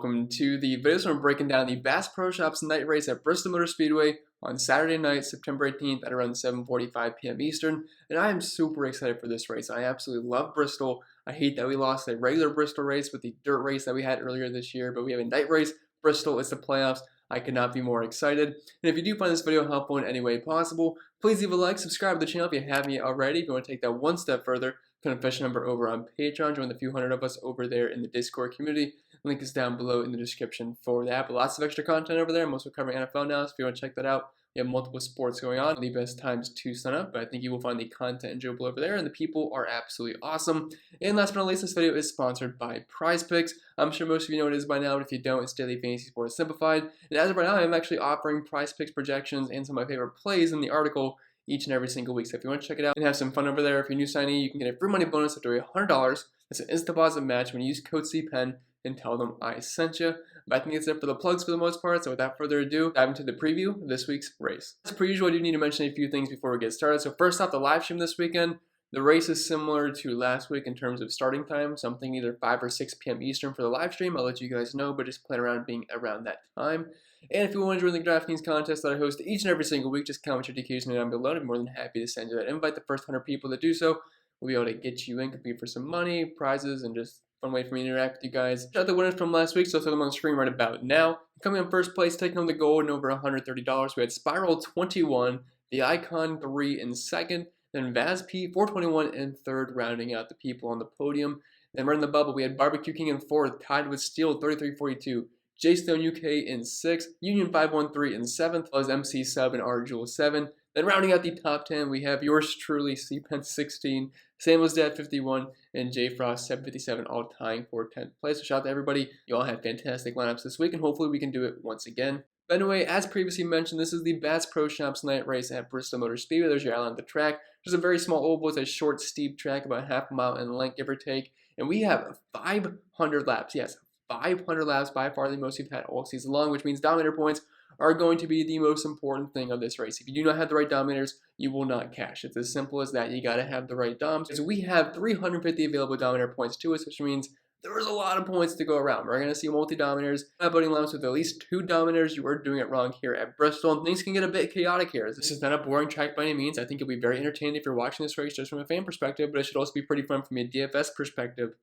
welcome to the videos where I'm breaking down the Bass Pro Shops night race at Bristol Motor Speedway on Saturday night, September 18th at around 7:45 p.m. Eastern. And I am super excited for this race. I absolutely love Bristol. I hate that we lost a regular Bristol race with the dirt race that we had earlier this year, but we have a night race. Bristol is the playoffs. I could not be more excited. And if you do find this video helpful in any way possible, please leave a like, subscribe to the channel if you haven't yet already. If you want to take that one step further, become an official member over on Patreon. Join the few hundred of us over there in the Discord community. Link is down below in the description for that. But lots of extra content over there. I'm also covering NFL now, so if you want to check that out, we have multiple sports going on. The best times to sign up, but I think you will find the content enjoyable over there, and the people are absolutely awesome. And last but not least, this video is sponsored by PrizePicks. I'm sure most of you know what it is by now, but if you don't, it's Daily Fantasy Sports Simplified. And as of right now, I'm actually offering PrizePicks projections and some of my favorite plays in the article each and every single week. So if you want to check it out and have some fun over there, if you're a new signee, you can get a free money bonus up to $100. It's an instant deposit match when you use code CPEN and tell them I sent you. But I think it's it for the plugs for the most part, so without further ado, dive into the preview of this week's race. As per usual, I do need to mention a few things before we get started. So first off, the live stream this weekend. The race is similar to last week in terms of starting time, so I'm thinking either 5 or 6 p.m. Eastern for the live stream. I'll let you guys know, but just plan around being around that time. And if you want to join the DraftKings contest that I host each and every single week, just comment your DQs down below. I'm more than happy to send you that invite. The first 100 people that do so will be able to get you in, compete for some money, prizes, and just fun way for me to interact with you guys. Shout out the winners from last week, so I'll throw them on the screen right about now. Coming in first place, taking home the gold and over $130. We had Spiral 21, the Icon 3 in second, then Vaz P 421 in third, rounding out the people on the podium. Then right in the bubble, we had Barbecue King in fourth, tied with Steel 3342. J Stone UK in sixth, Union 513 in seventh, as MC Sub and R Jewel 7. Then rounding out the top 10, we have yours truly, CPEN 16, Samuel's Dad 51, and J Frost 757, all tying for 10th place. So shout out to everybody. You all had fantastic lineups this week, and hopefully we can do it once again. But anyway, as previously mentioned, this is the Bass Pro Shops night race at Bristol Motor Speedway. There's your outline of the track. There's a very small oval. It's a short, steep track, about half a mile in length, give or take. And we have 500 laps. Yes, 500 laps, by far the most we've had all season long, which means dominator points are going to be the most important thing of this race. If you do not have the right dominators, you will not cash. It's as simple as that. You got to have the right doms. So we have 350 available dominator points to us, which means there's a lot of points to go around. We're going to see multi-dominators, voting lineups with at least 2 dominators. You are doing it wrong here at Bristol, and things can get a bit chaotic here. This is not a boring track by any means. I think it'll be very entertaining if you're watching this race just from a fan perspective, but it should also be pretty fun from a DFS perspective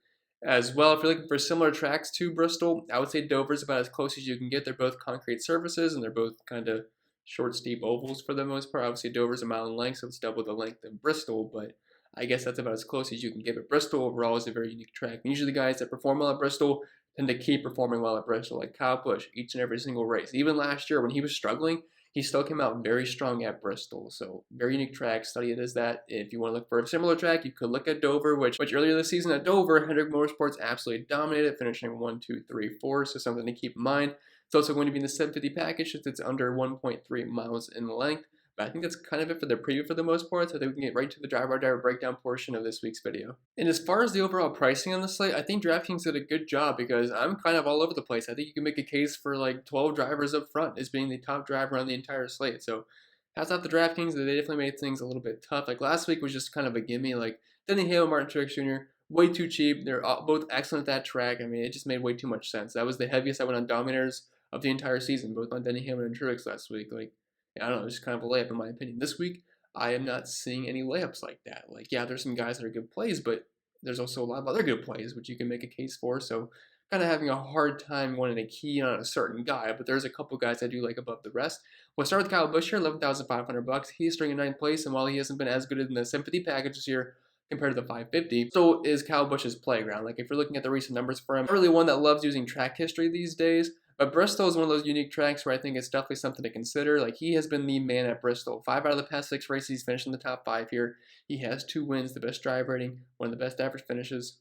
as well. If you're looking for similar tracks to Bristol, I would say Dover's about as close as you can get. They're both concrete surfaces, and they're both kind of short, steep ovals for the most part. Obviously, Dover's a mile in length, so it's double the length of Bristol, but I guess that's about as close as you can get. But Bristol overall is a very unique track. And usually the guys that perform well at Bristol tend to keep performing well at Bristol, like Kyle Busch, each and every single race. Even last year when he was struggling, he still came out very strong at Bristol. So very unique track. Study it as that. If you want to look for a similar track, you could look at Dover, which earlier this season at Dover, Hendrick Motorsports absolutely dominated, finishing 1, 2, 3, 4. So something to keep in mind. It's also going to be in the 750 package since it's under 1.3 miles in length. But I think that's kind of it for the preview for the most part, so I think we can get right to the driver breakdown portion of this week's video. And as far as the overall pricing on the slate, I think DraftKings did a good job because I'm kind of all over the place. I think you can make a case for like 12 drivers up front as being the top driver on the entire slate. So hats off to DraftKings, they definitely made things a little bit tough. Like last week was just kind of a gimme, like Denny Hale and Martin Truex Jr., way too cheap. They're both excellent at that track. I mean, it just made way too much sense. That was the heaviest I went on dominators of the entire season, both on Denny Hamlin and Truex last week. Like, I don't know, it's kind of a layup in my opinion. This week, I am not seeing any layups like that. Like, yeah, there's some guys that are good plays, but there's also a lot of other good plays, which you can make a case for. So, kind of having a hard time wanting to key on a certain guy, but there's a couple guys I do like above the rest. We'll start with Kyle Busch here, $11,500. He's starting in 9th place, and while he hasn't been as good in the 750 package this year compared to the 550, so is Kyle Busch's playground. Like, if you're looking at the recent numbers for him, not really one that loves using track history these days. But Bristol is one of those unique tracks where I think it's definitely something to consider. Like, he has been the man at Bristol. 5 out of the past 6 races, he's finished in the top 5 here. He has 2 wins, the best drive rating, one of the best average finishes.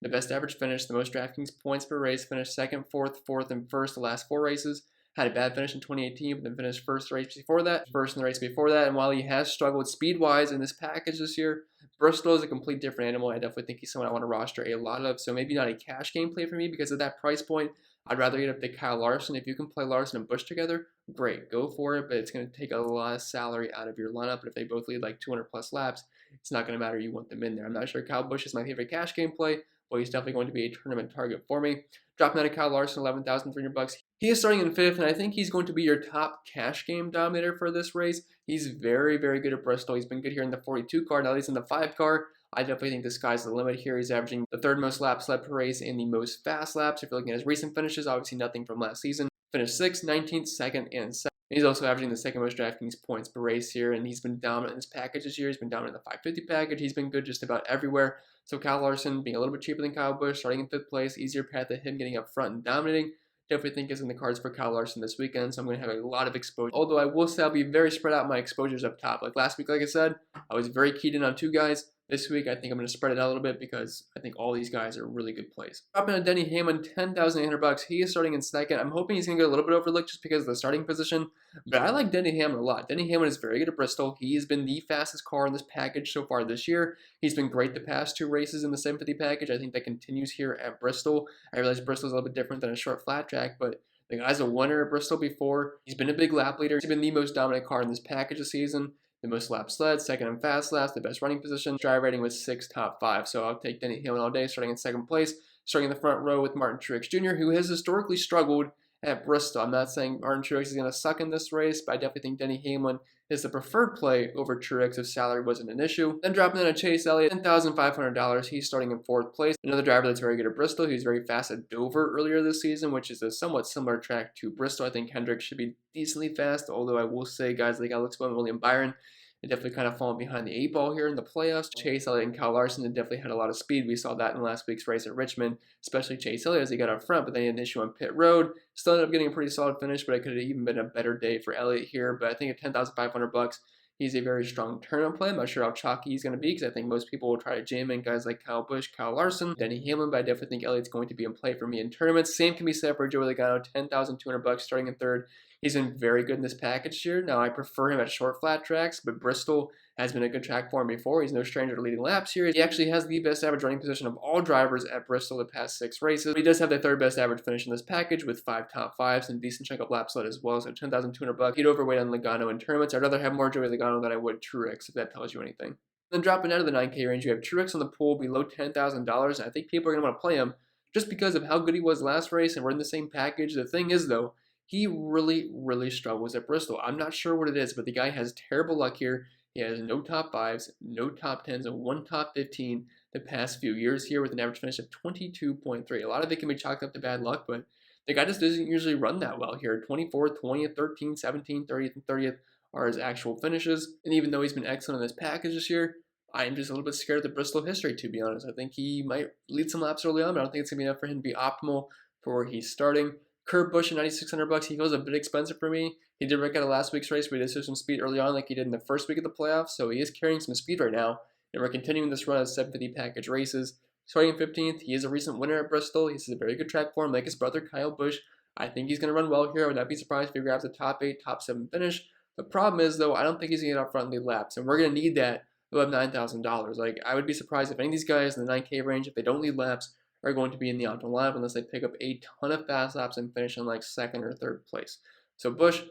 The best average finish, the most DraftKings points per race, finished 2nd, 4th, and 1st the last 4 races. Had a bad finish in 2018, but then finished 1st race before that, 1st in the race before that. And while he has struggled speed-wise in this package this year, Bristol is a complete different animal. I definitely think he's someone I want to roster a lot of. So maybe not a cash game play for me because of that price point. I'd rather get up to Kyle Larson. If you can play Larson and Busch together, great, go for it. But it's going to take a lot of salary out of your lineup. And if they both lead like 200 plus laps, it's not going to matter. You want them in there. I'm not sure Kyle Busch is my favorite cash game play. Well, he's definitely going to be a tournament target for me. Dropping out of Kyle Larson, 11,300 bucks. He is starting in 5th, and I think he's going to be your top cash game dominator for this race. He's very, very good at Bristol. He's been good here in the 42 car. Now he's in the 5 car. I definitely think the sky's the limit here. He's averaging the 3rd most laps led per race and the most fast laps. If you're looking at his recent finishes, obviously nothing from last season. Finished 6th, 19th, 2nd, and 7th. He's also averaging the 2nd most DraftKings points per race here, and he's been dominant in this package this year. He's been dominant in the 550 package. He's been good just about everywhere. So Kyle Larson being a little bit cheaper than Kyle Busch, starting in 5th place, easier path to him getting up front and dominating. Definitely think is in the cards for Kyle Larson this weekend, so I'm going to have a lot of exposure. Although I will say I'll be very spread out my exposures up top. Like last week, like I said, I was very keyed in on 2 guys. This week, I think I'm going to spread it out a little bit because I think all these guys are really good plays. Dropping on Denny Hamlin, 10,800 bucks. He is starting in 2nd. I'm hoping he's going to get a little bit overlooked just because of the starting position, but I like Denny Hamlin a lot. Denny Hamlin is very good at Bristol. He has been the fastest car in this package so far this year. He's been great the past 2 races in the 750 package. I think that continues here at Bristol. I realize Bristol's a little bit different than a short flat track, but the guy's a winner at Bristol before. He's been a big lap leader. He's been the most dominant car in this package this season. The most laps led, 2nd in fast laps, the best running position, drive rating was 6 top 5. So I'll take Denny Hamlin all day, starting in 2nd place, starting in the front row with Martin Truex Jr., who has historically struggled at Bristol. I'm not saying Martin Truex is going to suck in this race, but I definitely think Denny Hamlin is the preferred play over Truex if salary wasn't an issue. Then dropping in a Chase Elliott, $10,500. He's starting in 4th place. Another driver that's very good at Bristol. He was very fast at Dover earlier this season, which is a somewhat similar track to Bristol. I think Hendrick should be decently fast, although I will say guys like Alex Bowman and William Byron, they definitely kind of fallen behind the 8 ball here in the playoffs. Chase Elliott and Kyle Larson have definitely had a lot of speed. We saw that in last week's race at Richmond, especially Chase Elliott as he got up front, but then he had an issue on pit road. Still ended up getting a pretty solid finish, but it could have even been a better day for Elliott here. But I think at 10,500 bucks, he's a very strong tournament play. I'm not sure how chalky he's going to be because I think most people will try to jam in guys like Kyle Busch, Kyle Larson, Denny Hamlin, but I definitely think Elliott's going to be in play for me in tournaments. Same can be said for Joey Logano, 10,200 bucks starting in 3rd. He's been very good in this package here. Now, I prefer him at short flat tracks, but Bristol has been a good track for him before. He's no stranger to leading laps here. He actually has the best average running position of all drivers at Bristol the past 6 races. He does have the 3rd best average finish in this package with 5 top 5s and a decent chunk of laps led as well. So 10,200 bucks. He'd overweight on Logano in tournaments. I'd rather have more Joey Logano than I would Truex, if that tells you anything. Then dropping out of the 9K range, you have Truex on the pool below $10,000. I think people are going to want to play him just because of how good he was last race, and we're in the same package. The thing is, though, he really struggles at Bristol. I'm not sure what it is, but the guy has terrible luck here. He has no top 5s, no top 10s, and 1 top 15 the past few years here with an average finish of 22.3. A lot of it can be chalked up to bad luck, but the guy just doesn't usually run that well here. 24th, 20th, 13th, 17th, 30th, and 30th are his actual finishes. And even though he's been excellent in this package this year, I'm just a little bit scared of the Bristol history, to be honest. I think he might lead some laps early on, but I don't think it's going to be enough for him to be optimal for where he's starting. Kurt Busch at 9,600 bucks. He goes a bit expensive for me. He did break out of last week's race, but he did show some speed early on like he did in the first week of the playoffs, so he is carrying some speed right now, and we're continuing this run of 750 package races. Starting 15th, he is a recent winner at Bristol. He's a very good track for him, like his brother Kyle Busch. I think he's going to run well here. I would not be surprised if he grabs a top 8, top 7 finish. The problem is, though, I don't think he's going to get up front and lead laps, and we're going to need that above $9,000. Like, I would be surprised if any of these guys in the 9K range, if they don't lead laps, are going to be in the optimal lineup unless they pick up a ton of fast laps and finish in like 2nd or 3rd place. So Busch,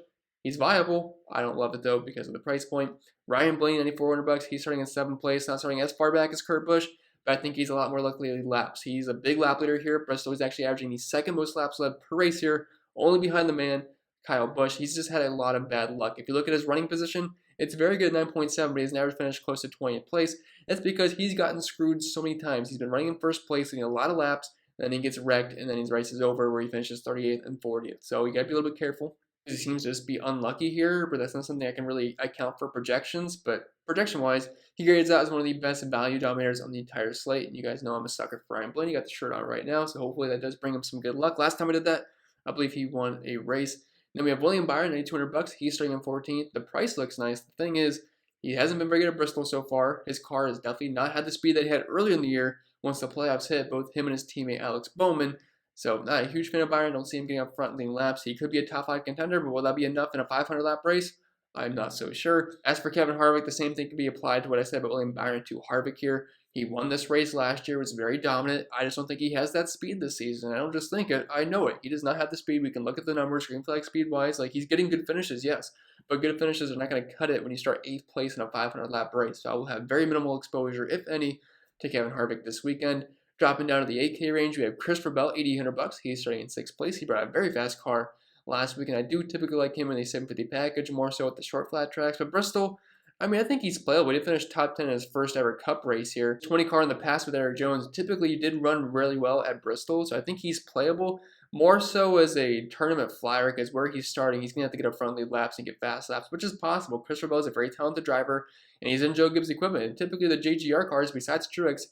he's viable. I don't love it though because of the price point. Ryan Blaney, 9,400 bucks. He's starting in 7th place, not starting as far back as Kurt Busch, but I think he's a lot more likely to lead laps. He's a big lap leader here. Bristol is actually averaging the 2nd most laps led per race here, only behind the man Kyle Busch. He's just had a lot of bad luck. If you look at his running position, it's very good at 9.7, but he has an average finish close to 20th place. That's because he's gotten screwed so many times. He's been running in 1st place, getting a lot of laps, then he gets wrecked, and then his race is over where he finishes 38th and 40th. So you got to be a little bit careful. He seems to just be unlucky here, but that's not something I can really account for projections. But projection-wise, he grades out as one of the best value dominators on the entire slate. And you guys know I'm a sucker for Ryan Blaney. Got the shirt on right now, so hopefully that does bring him some good luck. Last time I did that, I believe he won a race. Then we have William Byron, 9,200 bucks. He's starting on 14th. The price looks nice. The thing is, he hasn't been very good at Bristol so far. His car has definitely not had the speed that he had earlier in the year once the playoffs hit, both him and his teammate Alex Bowman. So not a huge fan of Byron. Don't see him getting up front and leading laps. He could be a top 5 contender, but will that be enough in a 500-lap race? I'm not so sure. As for Kevin Harvick, the same thing can be applied to what I said about William Byron to Harvick here. He won this race last year, was very dominant. I just don't think he has that speed this season. I don't just think it, I know it. He does not have the speed. We can look at the numbers, green flag speed-wise. Like, he's getting good finishes, yes, but good finishes are not going to cut it when you start 8th place in a 500-lap race. So I will have very minimal exposure, if any, to Kevin Harvick this weekend. Dropping down to the 8K range, we have Christopher Bell, $8,800. He's starting in 6th place. He brought a very fast car last week, and I do typically like him in the 750 package, more so at the short flat tracks. But Bristol, I mean, I think he's playable. He did finish top 10 in his first ever Cup race here. 20 car in the past with Eric Jones. Typically, he did run really well at Bristol, so I think he's playable. More so as a tournament flyer, because where he's starting, he's going to have to get up front lead laps and get fast laps, which is possible. Christopher Bell is a very talented driver, and he's in Joe Gibbs' equipment. And typically, the JGR cars, besides Truex,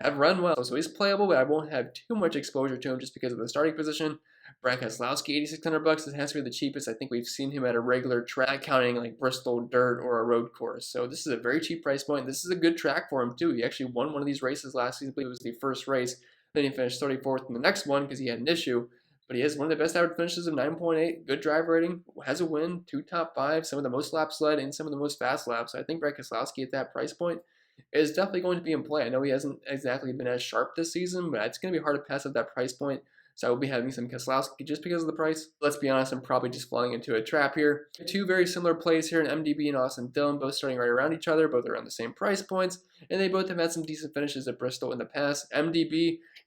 have run well, so he's playable, but I won't have too much exposure to him just because of the starting position. Brad Keselowski, $8,600. This has to be the cheapest. I think we've seen him at a regular track, counting like Bristol dirt or a road course. So this is a very cheap price point. This is a good track for him too. He actually won one of these races last season. I believe it was the first race. Then he finished 34th in the next one because he had an issue. But he has one of the best average finishes of 9.8. Good drive rating. Has a win. 2 top 5. Some of the most laps led and some of the most fast laps. So I think Brad Keselowski at that price point is definitely going to be in play. I know he hasn't exactly been as sharp this season, but it's going to be hard to pass up that price point. So I will be having some Keselowski just because of the price. Let's be honest, I'm probably just falling into a trap here. Two very similar plays here in MDB and Austin Dillon, both starting right around each other, both around the same price points, and they both have had some decent finishes at Bristol in the past. MDB,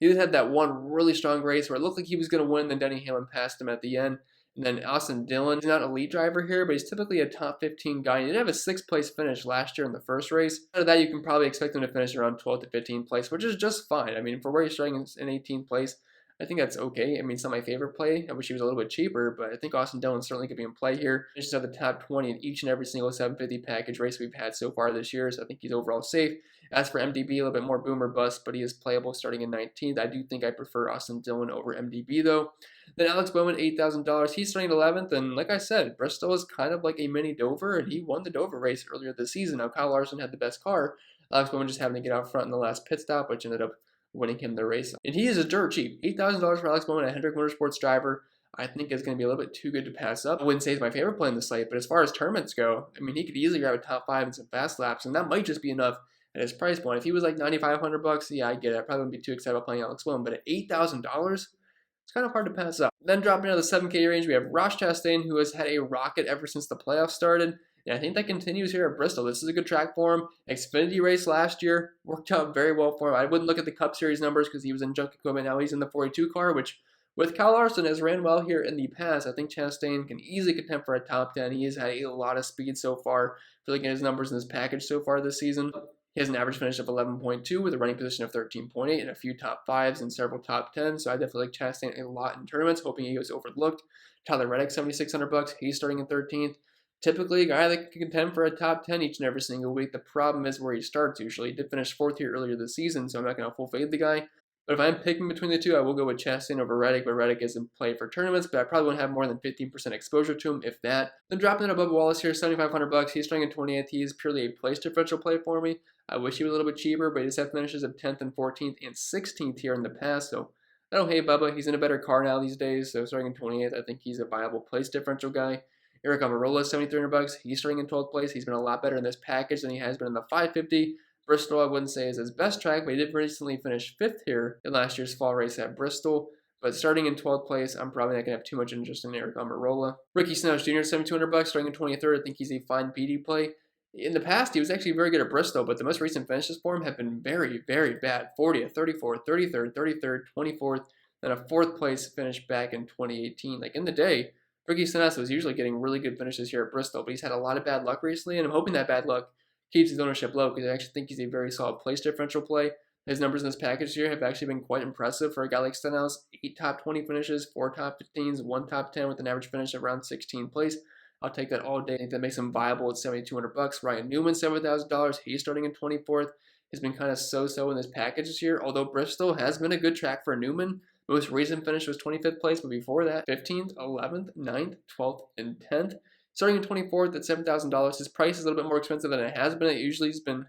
he did have that one really strong race where it looked like he was going to win, then Denny Hamlin passed him at the end. And then Austin Dillon, he's not an elite driver here, but he's typically a top 15 guy. He did have a 6th place finish last year in the first race. Out of that, you can probably expect him to finish around 12th to 15th place, which is just fine. I mean, for where he's starting in 18th place, I think that's okay. I mean, it's not my favorite play. I wish he was a little bit cheaper, but I think Austin Dillon certainly could be in play here. He just have the top 20 in each and every single 750 package race we've had so far this year, so I think he's overall safe. As for MDB, a little bit more boom or bust, but he is playable starting in 19th. I do think I prefer Austin Dillon over MDB, though. Then Alex Bowman, $8,000. He's starting 11th, and like I said, Bristol is kind of like a mini Dover, and he won the Dover race earlier this season. Now, Kyle Larson had the best car. Alex Bowman just having to get out front in the last pit stop, which ended up winning him the race. And he is a dirt cheap. $8,000 for Alex Bowman, a Hendrick Motorsports driver. I think is going to be a little bit too good to pass up. I wouldn't say he's my favorite play in the slate, but as far as tournaments go, I mean, he could easily grab a top 5 and some fast laps, and that might just be enough at his price point. If he was like $9,500, yeah, I get it. I probably wouldn't be too excited about playing Alex Bowman, but at $8,000, it's kind of hard to pass up. Then dropping down to the 7K range, we have Ross Chastain, who has had a rocket ever since the playoffs started. And I think that continues here at Bristol. This is a good track for him. Xfinity race last year worked out very well for him. I wouldn't look at the Cup Series numbers because he was in junk equipment. Now he's in the 42 car, which with Kyle Larson has ran well here in the past. I think Chastain can easily contend for a top 10. He has had a lot of speed so far. If you look at his numbers in this package so far this season, he has an average finish of 11.2 with a running position of 13.8 and a few top 5s and several top 10s. So I definitely like Chastain a lot in tournaments, hoping he goes overlooked. Tyler Reddick, $7,600. He's starting in 13th. Typically, a guy that can contend for a top 10 each and every single week. The problem is where he starts usually. He did finish 4th here earlier this season, so I'm not going to full fade the guy. But if I'm picking between the two, I will go with Chastain over Reddick, but Reddick is in play for tournaments, but I probably won't have more than 15% exposure to him, if that. Then dropping in above Wallace here, $7,500. He's starting in 28th. He's purely a place differential play for me. I wish he was a little bit cheaper, but he does have finishes of 10th and 14th and 16th here in the past, so I don't hate Bubba. He's in a better car now these days, so starting in 28th, I think he's a viable place differential guy. Eric Almirola, $7,300. He's starting in 12th place. He's been a lot better in this package than he has been in the 550. Bristol, I wouldn't say is his best track, but he did recently finish 5th here in last year's fall race at Bristol. But starting in 12th place, I'm probably not going to have too much interest in Eric Almirola. Ricky Stenhouse Jr., $7,200. Starting in 23rd, I think he's a fine PD play. In the past, he was actually very good at Bristol, but the most recent finishes for him have been very, very bad. 40th, 34th, 33rd, 33rd, 24th, then a 4th place finish back in 2018. Like in the day, Ricky Stenhouse was usually getting really good finishes here at Bristol, but he's had a lot of bad luck recently, and I'm hoping that bad luck keeps his ownership low because I actually think he's a very solid place differential play. His numbers in this package here have actually been quite impressive for a guy like Stenhouse. 8 top 20 finishes, 4 top 15s, 1 top 10 with an average finish of around 16th place. I'll take that all day. I think that makes him viable at $7,200. Ryan Newman, $7,000. He's starting in 24th. He's been kind of so-so in this package this year, although Bristol has been a good track for Newman. Most recent finish was 25th place, but before that, 15th, 11th, 9th, 12th, and 10th. Starting in 24th at $7,000. His price is a little bit more expensive than it has been.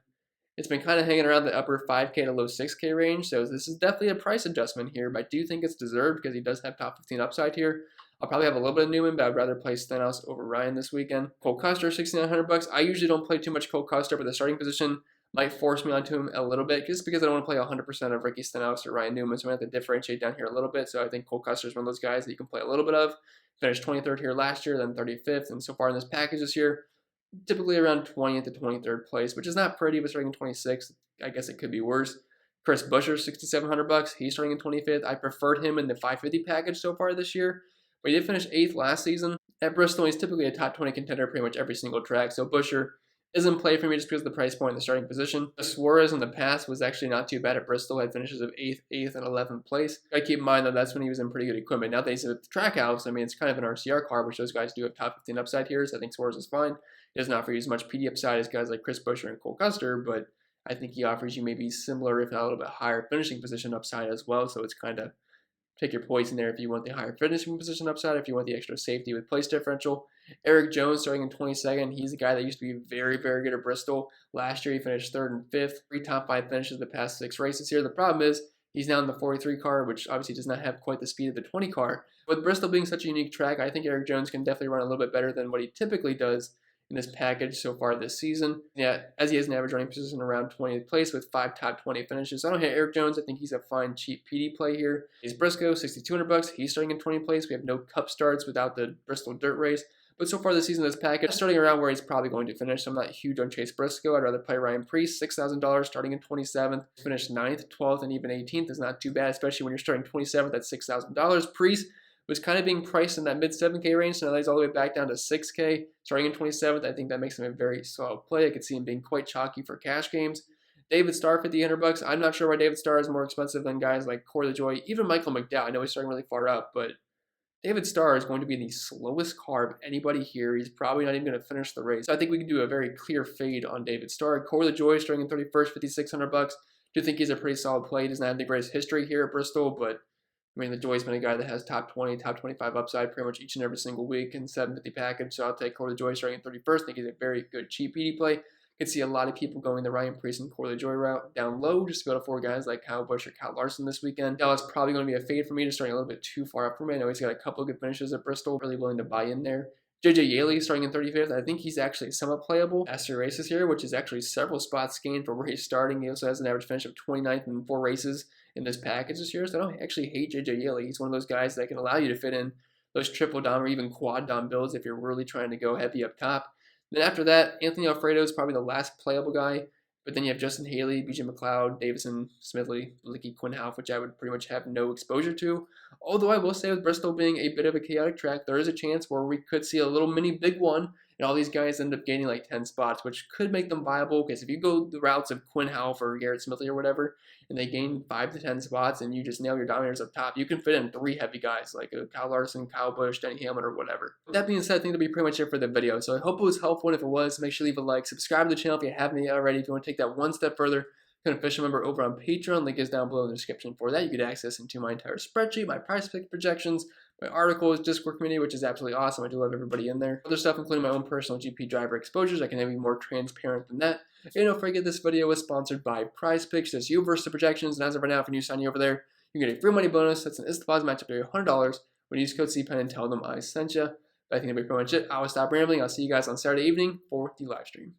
It's been kind of hanging around the upper 5K to low 6K range, so this is definitely a price adjustment here, but I do think it's deserved because he does have top 15 upside here. I'll probably have a little bit of Newman, but I'd rather play Stenhouse over Ryan this weekend. Cole Custer, $6,900. I usually don't play too much Cole Custer, but the starting position might force me onto him a little bit just because I don't want to play 100% of Ricky Stenhouse or Ryan Newman, so I'm going to have to differentiate down here a little bit. So I think Cole Custer is one of those guys that you can play a little bit of. Finished 23rd here last year, then 35th, and so far in this package this year, typically around 20th to 23rd place, which is not pretty, but starting in 26th, I guess it could be worse. Chris Buescher, 6,700 bucks. He's starting in 25th. I preferred him in the 550 package so far this year, but he did finish 8th last season. At Bristol, he's typically a top 20 contender pretty much every single track, so Buescher isn't play for me just because of the price point and the starting position. Suarez in the past was actually not too bad at Bristol. Had finishes of 8th, and 11th place. Gotta keep in mind though, that's when he was in pretty good equipment. Now that he's at the track house, I mean, it's kind of an RCR car, which those guys do have top 15 upside here, so I think Suarez is fine. He doesn't offer you as much PD upside as guys like Chris Buescher and Cole Custer, but I think he offers you maybe similar, if not a little bit higher finishing position upside as well, so it's kind of take your poison there if you want the higher finishing position upside, if you want the extra safety with place differential. Eric Jones starting in 22nd. He's a guy that used to be very, very good at Bristol. Last year he finished 3rd and 5th. 3 top 5 finishes the past 6 races here. The problem is he's now in the 43 car, which obviously does not have quite the speed of the 20 car. With Bristol being such a unique track, I think Eric Jones can definitely run a little bit better than what he typically does in this package so far this season. Yeah, as he has an average running position around 20th place with 5 top 20 finishes. So I don't hate Eric Jones. I think he's a fine, cheap PD play here. He's Briscoe, 6,200 bucks. He's starting in 20th place. We have no cup starts without the Bristol dirt race. But so far this season, this package starting around where he's probably going to finish. So I'm not huge on Chase Briscoe. I'd rather play Ryan Preece, $6,000 starting in 27th. Finished 9th, 12th, and even 18th is not too bad, especially when you're starting 27th at $6,000. Preece was kind of being priced in that mid 7K range, so now he's all the way back down to 6K. Starting in 27th, I think that makes him a very solid play. I could see him being quite chalky for cash games. David Starr, 5,800 bucks. I'm not sure why David Starr is more expensive than guys like Corey LaJoie, even Michael McDowell. I know he's starting really far up, but David Starr is going to be the slowest car of anybody here. He's probably not even going to finish the race. So I think we can do a very clear fade on David Starr. Corey LaJoie starting in 31st, 5,600 bucks. Do think he's a pretty solid play. He doesn't have the greatest history here at Bristol, but I mean, LaJoie's been a guy that has top 20, top 25 upside pretty much each and every single week in 750 package. So I'll take Corey LaJoie starting in 31st. I think he's a very good cheap PD play. Could see a lot of people going the Ryan Preece and Corey LaJoie route down low, just to be able to afford guys like Kyle Busch or Kyle Larson this weekend. Now it's probably going to be a fade for me, just starting a little bit too far up for me. I know he's got a couple of good finishes at Bristol, really willing to buy in there. JJ Yeley starting in 35th. I think he's actually somewhat playable. Last 3 races here, which is actually several spots gained for where he's starting. He also has an average finish of 29th in 4 races in this package this year. So I don't actually hate JJ Yeley. He's one of those guys that can allow you to fit in those triple dom or even quad dom builds if you're really trying to go heavy up top. Then after that, Anthony Alfredo is probably the last playable guy. But then you have Justin Haley, BJ McLeod, Davison, Smithley, Licky Quinhalf, which I would pretty much have no exposure to. Although I will say with Bristol being a bit of a chaotic track, there is a chance where we could see a little mini big one, and all these guys end up gaining like 10 spots, which could make them viable, because if you go the routes of Quinhalf or Garrett Smithley or whatever, and they gain 5 to 10 spots, and you just nail your dominators up top, you can fit in 3 heavy guys, like Kyle Larson, Kyle Busch, Denny Hamlin, or whatever. With that being said, I think that'll be pretty much it for the video. So I hope it was helpful, and if it was, make sure to leave a like, subscribe to the channel if you haven't yet already. If you want to take that one step further, become an official member over on Patreon. Link is down below in the description for that. You get access into my entire spreadsheet, my price pick projections, my articles, Discord community, which is absolutely awesome. I do love everybody in there. Other stuff, including my own personal GP driver exposures. I can be more transparent than that. And don't forget, this video was sponsored by Prize Picks. That's you versus the projections. And as of right now, if you sign you over there, you get a free money bonus. That's an instant deposit match up to $100 when you use code CPEN and tell them I sent you. But I think that'll be pretty much it. I will stop rambling. I'll see you guys on Saturday evening for the live stream.